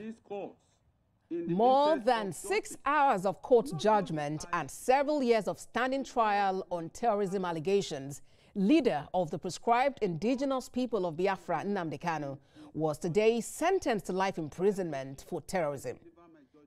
these courts. More than 6 hours of court judgment and several years of standing trial on terrorism allegations, leader of the proscribed indigenous people of Biafra, Nnamdi Kanu, was today sentenced to life imprisonment for terrorism.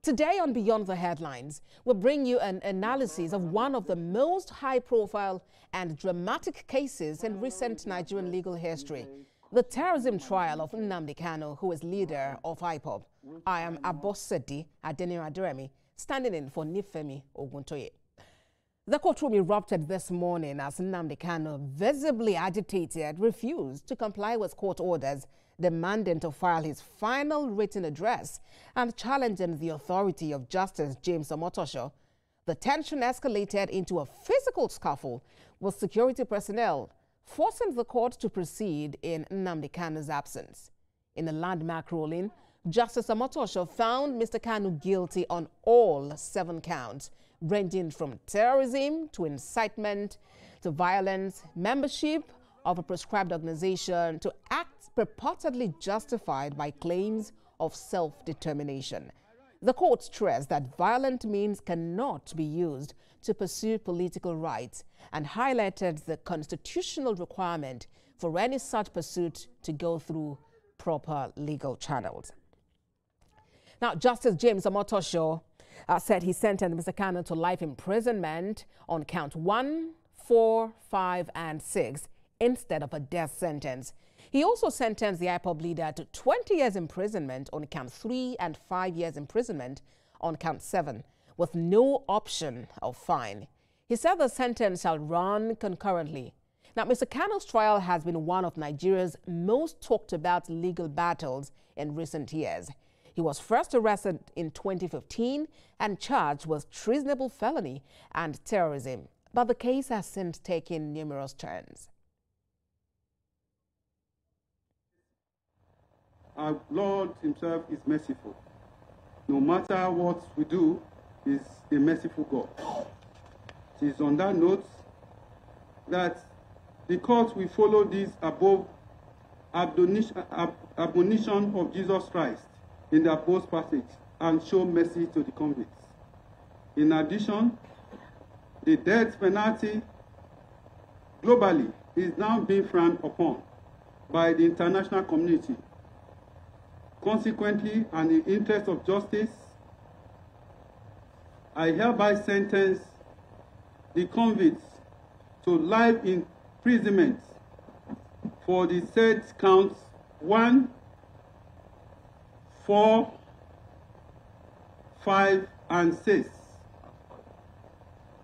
Today on Beyond the Headlines, we'll bring you an analysis of one of the most high-profile and dramatic cases in recent Nigerian legal history, the terrorism trial of Nnamdi Kanu, who is leader of IPOB. I am Abosedi Adeniraduremi, standing in for Nifemi Oguntoye. The courtroom erupted this morning as Nnamdi Kanu, visibly agitated, refused to comply with court orders demanding to file his final written address and challenging the authority of Justice James Omotosho. The tension escalated into a physical scuffle with security personnel, forcing the court to proceed in Nnamdi Kanu's absence. In a landmark ruling, Justice Omotosho found Mr. Kanu guilty on all 7 counts, ranging from terrorism to incitement to violence, membership of a proscribed organization to acts purportedly justified by claims of self-determination. The court stressed that violent means cannot be used to pursue political rights and highlighted the constitutional requirement for any such pursuit to go through proper legal channels. Now, Justice James Omotosho said he sentenced Mr. Kanu to life imprisonment on count 1, 4, 5, and 6 instead of a death sentence. He also sentenced the IPOB leader to 20 years imprisonment on count 3 and 5 years imprisonment on count 7, with no option of fine. He said the sentence shall run concurrently. Now, Mr. Kanu's trial has been one of Nigeria's most talked about legal battles in recent years. He was first arrested in 2015 and charged with treasonable felony and terrorism, but the case has since taken numerous turns. Our Lord himself is merciful. No matter what we do, he is a merciful God. It is on that note that the court will follow this above admonition of Jesus Christ in the above passage and show mercy to the convicts. In addition, the death penalty globally is now being frowned upon by the international community. Consequently, and in the interest of justice, I hereby sentence the convicts to life imprisonment for the said counts 1, 4, 5, and 6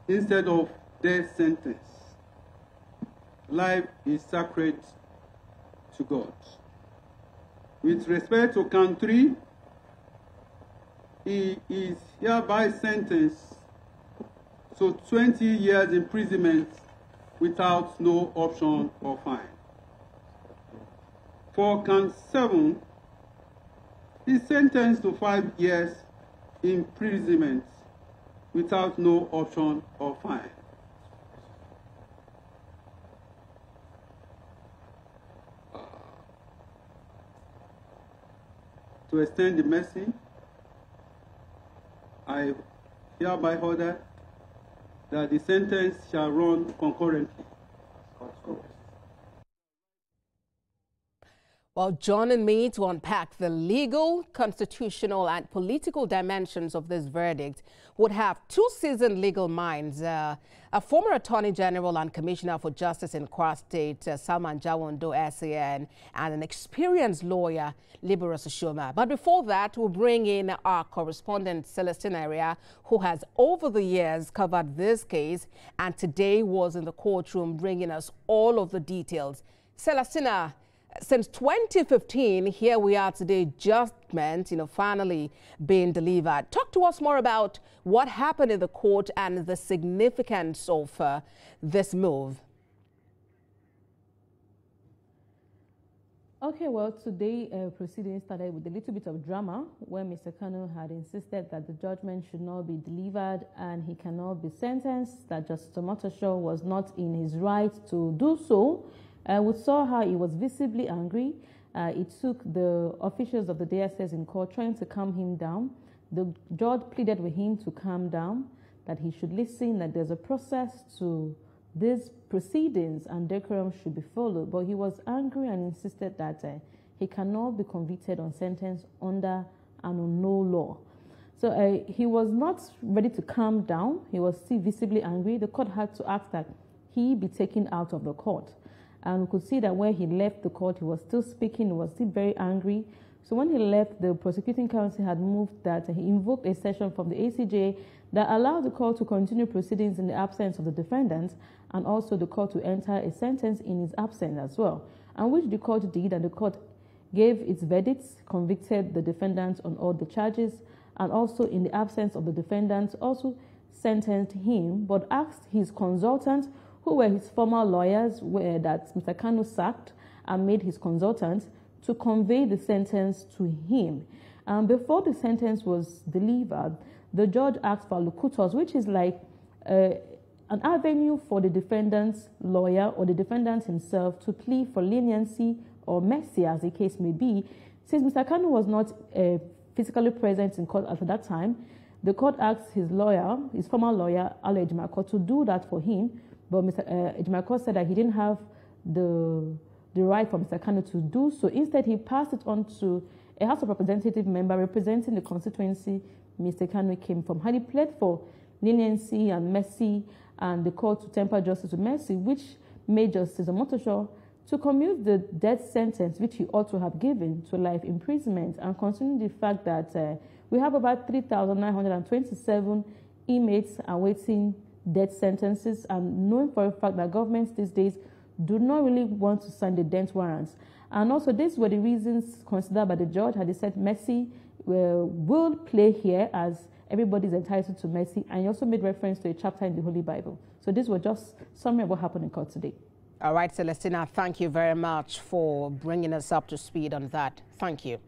instead of death sentence. Life is sacred to God. With respect to count 3, he is hereby sentenced to 20 years imprisonment without no option or fine. For count 7, he is sentenced to 5 years imprisonment without no option or fine. To extend the mercy, I hereby order that the sentence shall run concurrently. Well, joining me to unpack the legal, constitutional, and political dimensions of this verdict would have 2 seasoned legal minds, a former Attorney General and Commissioner for Justice in Kwara State, Salman Jawondo, SAN, and an experienced lawyer, Liberus Shoma. But before that, we'll bring in our correspondent, Celestine Area, who has over the years covered this case and today was in the courtroom bringing us all of the details. Celestina, since 2015, here we are today, judgment, finally being delivered. Talk to us more about what happened in the court and the significance of this move. Okay, well, today proceedings started with a little bit of drama when Mr. Kanu had insisted that the judgment should not be delivered and he cannot be sentenced, that Justice Omotosho was not in his right to do so. We saw how he was visibly angry It took the officials of the DSS in court trying to calm him down. The judge pleaded with him to calm down, that he should listen, that there's a process to these proceedings and decorum should be followed. But he was angry and insisted that he cannot be convicted on sentence under and on no law. So he was not ready to calm down. He was still visibly angry. The court had to ask that he be taken out of the court. And we could see that when he left the court, he was still speaking, he was still very angry. So when he left, the prosecuting counsel had moved that he invoked a session from the ACJ that allowed the court to continue proceedings in the absence of the defendant, and also the court to enter a sentence in his absence as well, and which the court did, and the court gave its verdicts, convicted the defendant on all the charges, and also in the absence of the defendant, also sentenced him, but asked his consultant, who were his former lawyers that Mr. Kanu sacked and made his consultants, to convey the sentence to him. Before the sentence was delivered, the judge asked for locutors, which is like an avenue for the defendant's lawyer or the defendant himself to plead for leniency or mercy, as the case may be. Since Mr. Kanu was not physically present in court at that time, the court asked his lawyer, his former lawyer, Ale Ejimako, to do that for him. But Mr. Ejimako said that he didn't have the right for Mr. Kanu to do so. Instead, he passed it on to a House of Representative member representing the constituency Mr. Kanu came from. And he pled for leniency and mercy, and the court to temper justice with mercy, which made Justice Omotosho to commute the death sentence, which he ought to have given, to life imprisonment. And considering the fact that we have about 3,927 inmates awaiting death sentences, and knowing for a fact that governments these days do not really want to sign the death warrants. And also, these were the reasons considered by the judge, had he said mercy will play here, as everybody is entitled to mercy. And he also made reference to a chapter in the Holy Bible. So these were just summary of what happened in court today. All right, Celestina, thank you very much for bringing us up to speed on that. Thank you.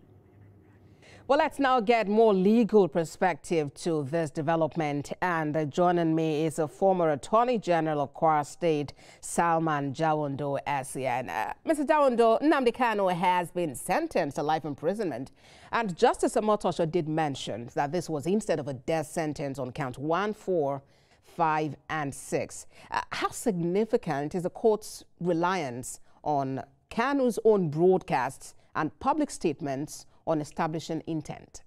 Well, let's now get more legal perspective to this development. And joining me is a former Attorney General of Kwara State, Salman Jawondo Asian. Mr. Jawondo, Nnamdi Kanu has been sentenced to life imprisonment. And Justice Omotosho did mention that this was instead of a death sentence on count 1, 4, 5, and 6. How significant is the court's reliance on Kanu's own broadcasts and public statements on establishing intent?